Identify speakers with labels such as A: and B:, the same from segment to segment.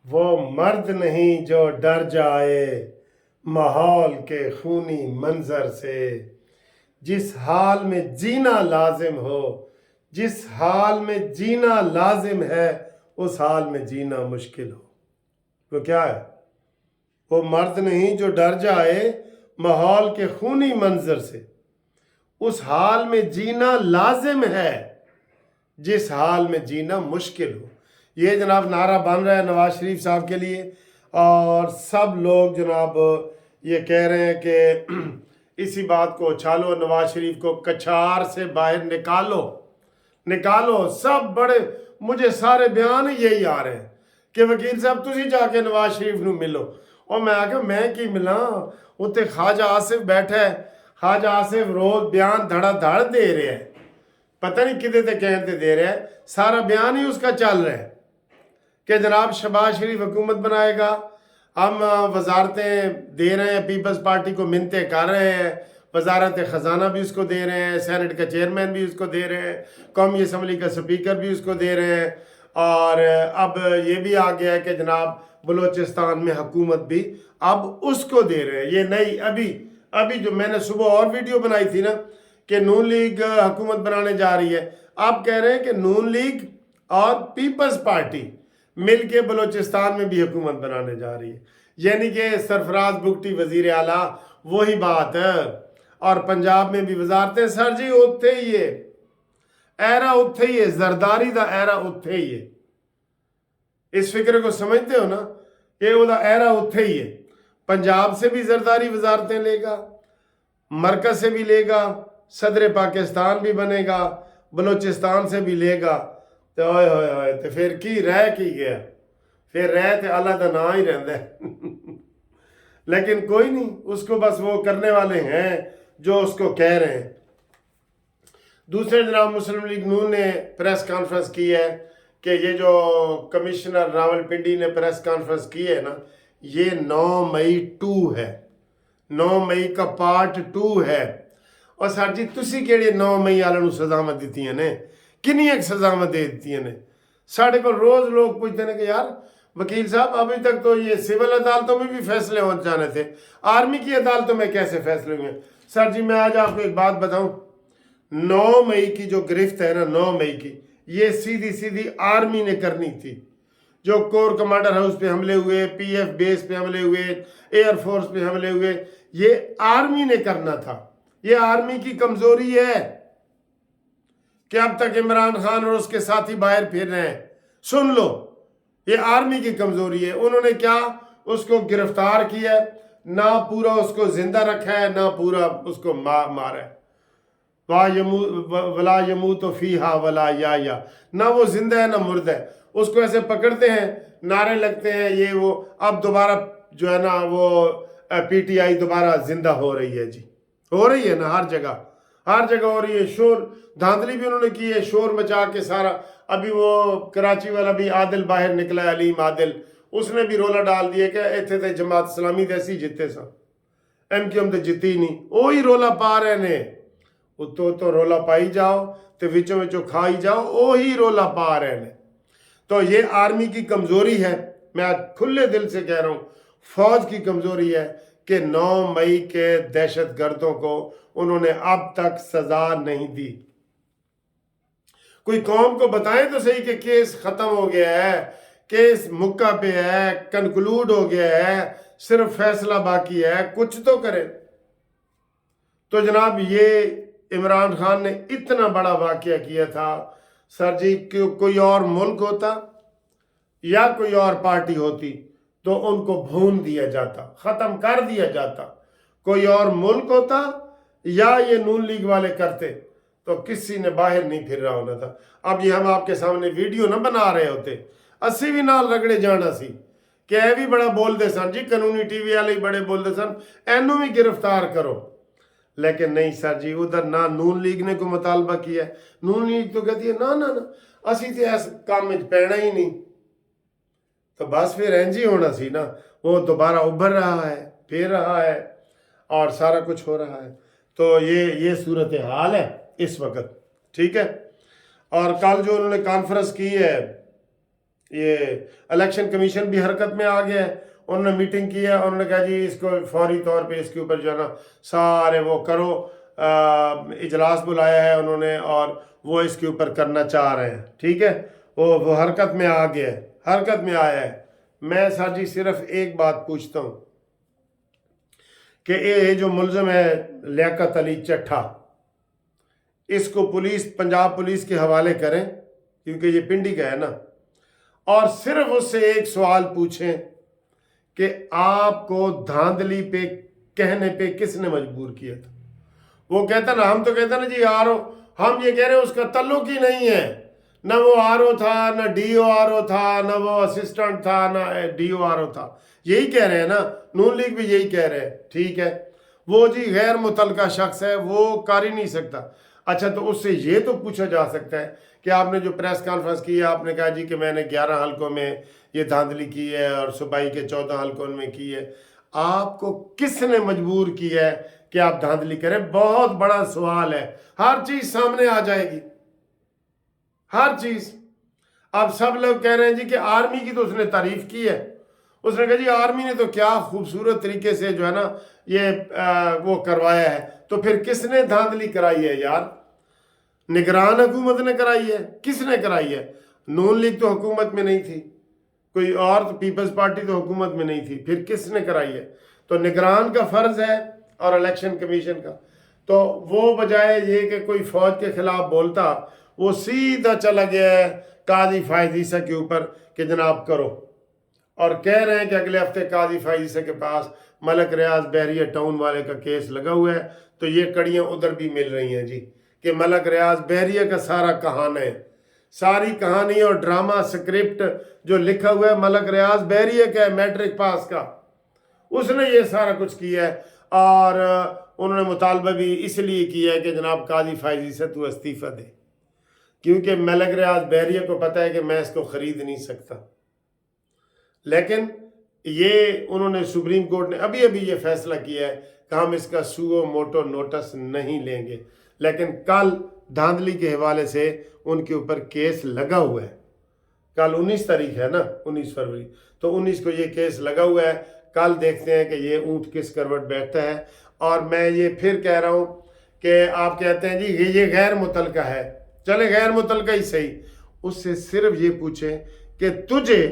A: وہ مرد نہیں جو ڈر جائے ماحول کے خونی منظر سے، جس حال میں جینا لازم ہو، جس حال میں جینا لازم ہے اس حال میں جینا مشکل ہو۔ وہ کیا ہے؟ وہ مرد نہیں جو ڈر جائے ماحول کے خونی منظر سے، اس حال میں جینا لازم ہے جس حال میں جینا مشکل ہو۔ یہ جناب نعرہ بن رہا ہے نواز شریف صاحب کے لیے، اور سب لوگ جناب یہ کہہ رہے ہیں کہ اسی بات کو اچھالو، نواز شریف کو کچھار سے باہر نکالو نکالو۔ سب بڑے مجھے سارے بیان یہی آ رہے ہیں کہ وکیل صاحب تسی جا کے نواز شریف نو ملو، اور میں آگے میں کی ملاں؟ اتنے خواجہ آصف بیٹھا ہے، خواجہ آصف روز بیان دھڑا دھڑ دے رہے ہیں، پتہ نہیں کدے تے کہتے دے رہے ہیں، سارا بیان ہی اس کا چل رہا ہے کہ جناب شہباز شریف حکومت بنائے گا، ہم وزارتیں دے رہے ہیں، پیپلز پارٹی کو منتیں کر رہے ہیں، وزارت خزانہ بھی اس کو دے رہے ہیں، سینٹ کا چیئرمین بھی اس کو دے رہے ہیں، قومی اسمبلی کا سپیکر بھی اس کو دے رہے ہیں، اور اب یہ بھی آ گیا ہے کہ جناب بلوچستان میں حکومت بھی اب اس کو دے رہے ہیں۔ یہ نئی ابھی جو میں نے صبح اور ویڈیو بنائی تھی نا کہ نون لیگ حکومت بنانے جا رہی ہے، آپ کہہ رہے ہیں کہ نون لیگ اور پیپلز پارٹی مل کے بلوچستان میں بھی حکومت بنانے جا رہی ہے، یعنی کہ سرفراز بگٹی وزیر اعلیٰ وہی بات ہے، اور پنجاب میں بھی وزارتیں سر جی اتھے ہی ہے، ایرا اتھے ہی ہے، زرداری دا ایرا اتھے ہی ہے۔ اس فکر کو سمجھتے ہو نا، یہ وہ دا ایرا اتھے ہی ہے۔ پنجاب سے بھی زرداری وزارتیں لے گا، مرکز سے بھی لے گا، صدر پاکستان بھی بنے گا، بلوچستان سے بھی لے گا، تو ہوئے ہوئے ہوئے تو پھر کی رہ کی گیا، پھر رہ تو اللہ دا نام ہی رہندا ہے لیکن کوئی نہیں، اس کو بس وہ کرنے والے ہیں جو اس کو کہہ رہے ہیں۔ دوسرے جناب مسلم لیگ نون نے پریس کانفرنس کی ہے کہ یہ جو کمشنر راول پنڈی نے پریس کانفرنس کی ہے نا، یہ 9 مئی 2 ہے، 9 مئی کا پارٹ 2 ہے۔ اور سر جی تسی کیڑے 9 مئی والوں سزاوت دیتی ہیں نے، کنی ایک سزاوت دے دیتی ہیں نے؟ ساڑھے کو روز لوگ پوچھتے ہیں کہ یار وکیل صاحب ابھی تک تو یہ سول عدالتوں میں بھی فیصلے ہو جانے تھے، آرمی کی عدالتوں میں کیسے فیصلے ہوئے ہیں؟ سر جی میں آج آپ کو ایک بات بتاؤں، 9 مئی کی جو گرفت ہے نا، 9 مئی کی، یہ سیدھی آرمی نے کرنی تھی۔ جو کور کمانڈر ہاؤس پہ حملے ہوئے، پی ایف بیس پہ حملے ہوئے، ایئر فورس پہ حملے ہوئے، یہ آرمی نے کرنا تھا۔ یہ آرمی کی کمزوری ہے کہ اب تک عمران خان اور اس کے ساتھی باہر پھر رہے ہیں۔ سن لو، یہ آرمی کی کمزوری ہے۔ انہوں نے کیا اس کو گرفتار کیا ہے، نہ پورا اس کو زندہ رکھا ہے، نہ پورا اس کو مارا ہے۔ وَلَا يَمُوتُ فِيهَا وَلَا يَحْيَا، نہ وہ زندہ ہے نہ مرد ہے۔ اس کو ایسے پکڑتے ہیں، نعرے لگتے ہیں، یہ وہ، اب دوبارہ جو ہے نا وہ پی ٹی آئی دوبارہ زندہ ہو رہی ہے جی، ہو رہی ہے نا، ہر جگہ ہو رہی ہے۔ شور دھاندلی بھی انہوں نے کی ہے، شور مچا کے سارا۔ ابھی وہ کراچی والا بھی عادل باہر نکلا ہے، علیم عادل، اس نے بھی رولا ڈال دیا کہ ایتھے تے جماعت اسلامی دیسی جتے سا، ایم کیو ایم تے جتی نہیں، وہی رولا پا رہے نے۔ تو رولا پائی جاؤ تو وچوں کھائی جاؤ، وہی رولا پا رہے ہیں۔ تو یہ آرمی کی کمزوری ہے، میں آج کھلے دل سے کہہ رہا ہوں، فوج کی کمزوری ہے کہ 9 مئی کے دہشت گردوں کو انہوں نے اب تک سزا نہیں دی۔ کوئی قوم کو بتائیں تو صحیح کہ کیس ختم ہو گیا ہے، کیس مکہ پہ ہے، کنکلوڈ ہو گیا ہے، صرف فیصلہ باقی ہے، کچھ تو کرے۔ تو جناب یہ عمران خان نے اتنا بڑا واقعہ کیا تھا سر جی، کہ کوئی اور ملک ہوتا یا کوئی اور پارٹی ہوتی تو ان کو بھون دیا جاتا، ختم کر دیا جاتا۔ کوئی اور ملک ہوتا یا یہ نون لیگ والے کرتے تو کسی نے باہر نہیں پھر رہا ہونا تھا۔ اب یہ ہم آپ کے سامنے ویڈیو نہ بنا رہے ہوتے، اسی بھی نال رگڑے جانا سی کہ اے بھی بڑا بول دے سن جی، قانونی ٹی وی والے بڑے بول دے سن اینو بھی گرفتار کرو، لیکن نہیں سر جی، ادھر نہ نون لیگ نے کوئی مطالبہ کیا ہے۔ نون لیگ تو کہتی ہے نا اسی تے اس کام میں پینا ہی نہیں، تو بس پھر انج ہی ہونا سی نا۔ وہ دوبارہ ابھر رہا ہے، پھر رہا ہے، اور سارا کچھ ہو رہا ہے۔ تو یہ صورتحال ہے اس وقت، ٹھیک ہے۔ اور کل جو انہوں نے کانفرنس کی ہے یہ الیکشن کمیشن بھی حرکت میں آ گیا ہے، انہوں نے میٹنگ کی ہے، انہوں نے کہا جی اس کو فوری طور پہ اس کے اوپر جو ہے نا سارے وہ کرو، اجلاس بلایا ہے انہوں نے اور وہ اس کے اوپر کرنا چاہ رہے ہیں، ٹھیک ہے، وہ حرکت میں آ گیا ہے، حرکت میں آیا ہے۔ میں سر جی صرف ایک بات پوچھتا ہوں کہ یہ جو ملزم ہے لیاقت علی چٹھا، اس کو پولیس، پنجاب پولیس کے حوالے کریں کیونکہ یہ پنڈی کا ہے نا، اور صرف اس سے ایک سوال پوچھیں کہ آپ کو دھاندلی پہ کہنے پہ کس نے مجبور کیا تھا؟ وہ کہتا نا، ہم تو کہتے نا جی آر او، ہم یہ کہہ رہے ہیں اس کا تعلق ہی نہیں ہے، نہ وہ آر او تھا، نہ ڈی او آر او تھا، نہ وہ اسسٹنٹ تھا، نہ ڈی او آر او تھا، یہی کہہ رہے ہیں نا، نون لیگ بھی یہی کہہ رہے ہیں، ٹھیک ہے، وہ جی غیر متعلقہ شخص ہے، وہ کر ہی نہیں سکتا۔ اچھا تو اس سے یہ تو پوچھا جا سکتا ہے کہ آپ نے جو پریس کانفرنس کی ہے، آپ نے کہا جی کہ میں نے 11 حلقوں میں یہ دھاندلی کی ہے اور صوبائی کے 14 حلقوں میں کی ہے، آپ کو کس نے مجبور کیا ہے کہ آپ دھاندلی کریں؟ بہت بڑا سوال ہے، ہر چیز سامنے آ جائے گی، ہر چیز۔ اب سب لوگ کہہ رہے ہیں جی کہ آرمی کی تو اس نے تعریف کی ہے، اس نے کہا جی آرمی نے تو کیا خوبصورت طریقے سے جو ہے نا یہ وہ کروایا ہے، تو پھر کس نے دھاندلی کرائی ہے یار؟ نگران حکومت نے کرائی ہے؟ کس نے کرائی ہے؟ نون لیگ تو حکومت میں نہیں تھی، کوئی اور تو پیپلز پارٹی تو حکومت میں نہیں تھی، پھر کس نے کرائی ہے؟ تو نگران کا فرض ہے اور الیکشن کمیشن کا۔ تو وہ بجائے یہ کہ کوئی فوج کے خلاف بولتا، وہ سیدھا چلا گیا ہے قاضی فائز عیسیٰ کے اوپر کہ جناب کرو، اور کہہ رہے ہیں کہ اگلے ہفتے قاضی فائز عیسیٰ کے پاس ملک ریاض بحریہ ٹاؤن والے کا کیس لگا ہوا ہے، تو یہ کڑیاں ادھر بھی مل رہی ہیں جی کہ ملک ریاض بحریہ کا سارا کہانی ہے، ساری کہانی اور ڈرامہ سکرپٹ جو لکھا ہوا ہے ملک ریاض بحریہ کا ہے، میٹرک پاس کا، اس نے یہ سارا کچھ کیا ہے، اور انہوں نے مطالبہ بھی اس لیے کیا ہے کہ جناب قاضی فائز عیسیٰ تو استعفیٰ دے، کیونکہ ملک ریاض بحریہ کو پتہ ہے کہ میں اس کو خرید نہیں سکتا۔ لیکن یہ انہوں نے سپریم کورٹ نے ابھی یہ فیصلہ کیا ہے کہ ہم اس کا سو موٹو نوٹس نہیں لیں گے، لیکن کل دھاندلی کے حوالے سے ان کے اوپر کیس لگا ہوا ہے، کل 19 تاریخ ہے نا، 19 فروری، تو 19 کو یہ کیس لگا ہوا ہے، کل دیکھتے ہیں کہ یہ اونٹ کس کروٹ بیٹھتا ہے۔ اور میں یہ پھر کہہ رہا ہوں کہ آپ کہتے ہیں جی یہ غیر متعلقہ ہے، چلے غیر متعلقہ ہی صحیح، اس سے صرف یہ پوچھیں کہ تجھے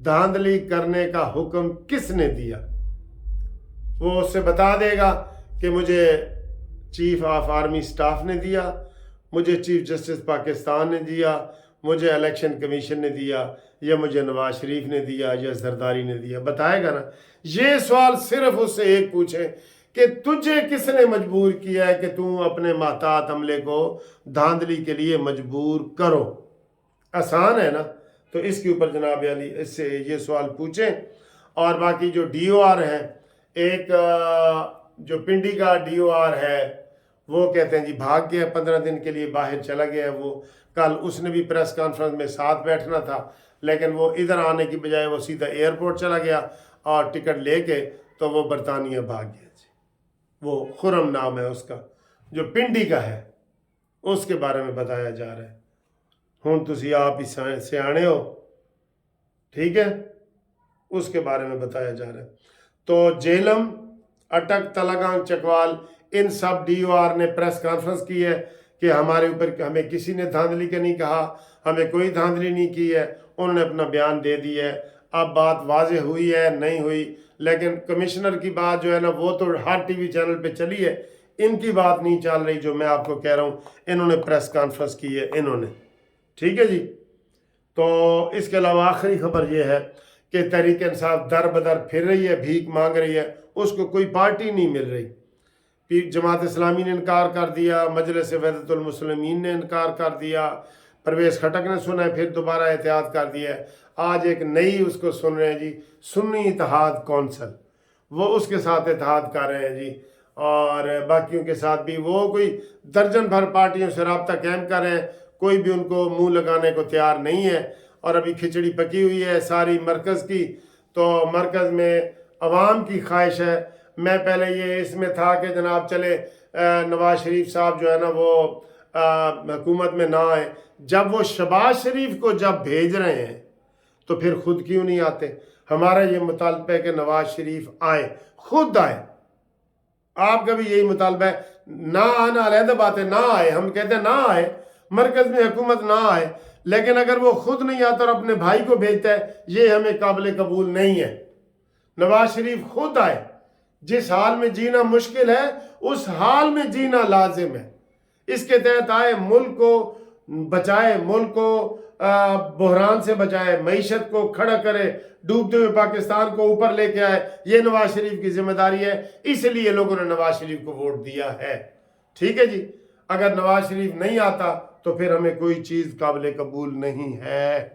A: دھاندلی کرنے کا حکم کس نے دیا؟ وہ اس سے بتا دے گا کہ مجھے چیف آف آرمی سٹاف نے دیا، مجھے چیف جسٹس پاکستان نے دیا، مجھے الیکشن کمیشن نے دیا، یا مجھے نواز شریف نے دیا، یا زرداری نے دیا، بتائے گا نا۔ یہ سوال صرف اس سے ایک پوچھیں کہ تجھے کس نے مجبور کیا ہے کہ تم اپنے محتاط عملے کو دھاندلی کے لیے مجبور کرو؟ آسان ہے نا، تو اس کے اوپر جناب علی اس سے یہ سوال پوچھیں۔ اور باقی جو ڈی او آر ہے، ایک جو پنڈی کا ڈی او آر ہے، وہ کہتے ہیں جی بھاگ گیا، 15 دن کے لیے باہر چلا گیا ہے، وہ کل اس نے بھی پریس کانفرنس میں ساتھ بیٹھنا تھا، لیکن وہ ادھر آنے کی بجائے وہ سیدھا ایئرپورٹ چلا گیا اور ٹکٹ لے کے تو وہ برطانیہ بھاگ گیا جی۔ وہ خرم نام ہے اس کا، جو پنڈی کا ہے، اس کے بارے میں بتایا جا رہا ہے۔ ہوں تسی آپ ہی سیانے ہو، ٹھیک ہے، اس کے بارے میں بتایا جا رہا ہے۔ تو جیلم، اٹک، تلگانگ، چکوال، ان سب ڈی او آر نے پریس کانفرنس کی ہے کہ ہمارے اوپر ہمیں کسی نے دھاندلی کا نہیں کہا، ہمیں کوئی دھاندلی نہیں کی ہے، انہوں نے اپنا بیان دے دیا ہے۔ اب بات واضح ہوئی ہے نہیں ہوئی، لیکن کمشنر کی بات جو ہے نا وہ تو ہر ٹی وی چینل پہ چلی ہے، ان کی بات نہیں چل رہی جو میں آپ کو کہہ رہا ہوں، انہوں نے پریس کانفرنس کی ہے انہوں نے، ٹھیک ہے جی۔ تو اس کے علاوہ آخری خبر یہ ہے کہ تحریک انصاف در بدر پھر رہی ہے، بھیک مانگ رہی ہے، اس کو کوئی پارٹی نہیں مل رہی۔ جماعت اسلامی نے انکار کر دیا، مجلس وحدت المسلمین نے انکار کر دیا، پرویز خٹک نے سنا ہے، پھر دوبارہ احتیاط کر دیا ہے، آج ایک نئی اس کو سن رہے ہیں جی، سنی اتحاد کونسل، وہ اس کے ساتھ اتحاد کر رہے ہیں جی، اور باقیوں کے ساتھ بھی وہ کوئی درجن بھر پارٹیوں سے رابطہ قائم کر رہے ہیں، کوئی بھی ان کو منہ لگانے کو تیار نہیں ہے، اور ابھی کھچڑی پکی ہوئی ہے ساری مرکز کی، تو مرکز میں عوام کی خواہش ہے۔ میں پہلے یہ اس میں تھا کہ جناب چلے نواز شریف صاحب جو ہے نا وہ حکومت میں نہ آئے، جب وہ شہباز شریف کو جب بھیج رہے ہیں تو پھر خود کیوں نہیں آتے؟ ہمارا یہ مطالبہ ہے کہ نواز شریف آئیں، خود آئیں۔ آپ کا بھی یہی مطالبہ ہے، نہ آنا علیحدہ بات ہے، نہ آئے، ہم کہتے ہیں نہ آئے، مرکز میں حکومت نہ آئے، لیکن اگر وہ خود نہیں آتا اور اپنے بھائی کو بھیجتا ہے، یہ ہمیں قابل قبول نہیں ہے۔ نواز شریف خود آئے، جس حال میں جینا مشکل ہے اس حال میں جینا لازم ہے، اس کے تحت آئے، ملک کو بچائے، ملک کو بحران سے بچائے، معیشت کو کھڑا کرے، ڈوبتے ہوئے پاکستان کو اوپر لے کے آئے۔ یہ نواز شریف کی ذمہ داری ہے، اس لیے لوگوں نے نواز شریف کو ووٹ دیا ہے۔ ٹھیک ہے جی، اگر نواز شریف نہیں آتا تو پھر ہمیں کوئی چیز قابل قبول نہیں ہے۔